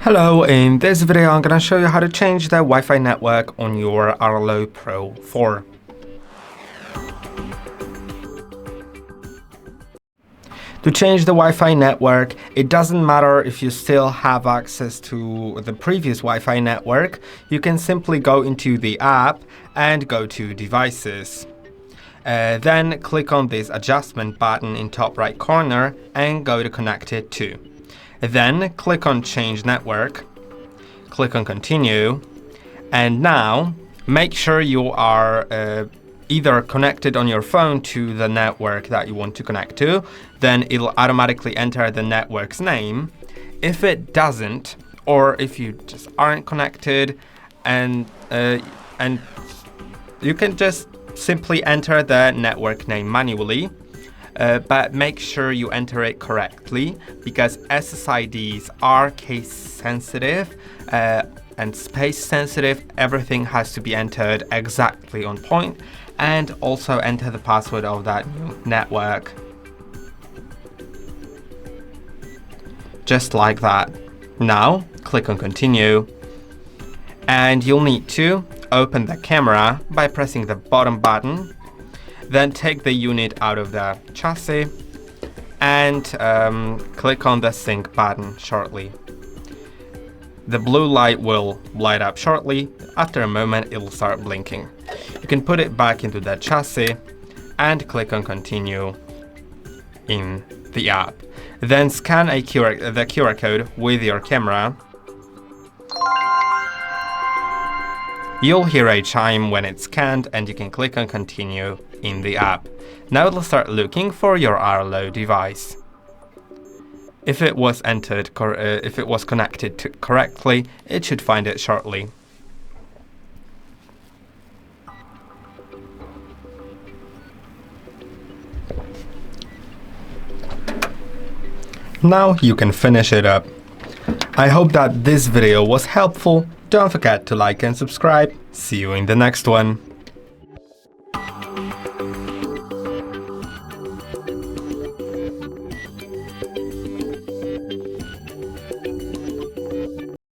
Hello, in this video I'm going to show you how to change the Wi-Fi network on your ARLO Pro 4. To change the Wi-Fi network, it doesn't matter if you still have access to the previous Wi-Fi network. You can simply go into the app and go to Devices. Then click on this adjustment button in top right corner and go to Connected to. Then click on Change Network, click on Continue, and now make sure you are either connected on your phone to the network that you want to connect to. Then it'll automatically enter the network's name. If it doesn't, or if you just aren't connected, and you can just simply enter the network name manually. But make sure you enter it correctly, because SSIDs are case sensitive and space sensitive. Everything has to be entered exactly on point, and also enter the password of that new network. Just like that. Now click on Continue, and you'll need to open the camera by pressing the bottom button. Then take the unit out of the chassis and click on the sync button shortly. The blue light will light up shortly. After a moment, it'll start blinking. You can put it back into the chassis and click on Continue in the app. Then scan the QR code with your camera. You'll hear a chime when it's scanned, and you can click on Continue in the app. Now it'll start looking for your ARLO device. If it was connected correctly, it should find it shortly. Now you can finish it up. I hope that this video was helpful. Don't forget to like and subscribe. See you in the next one.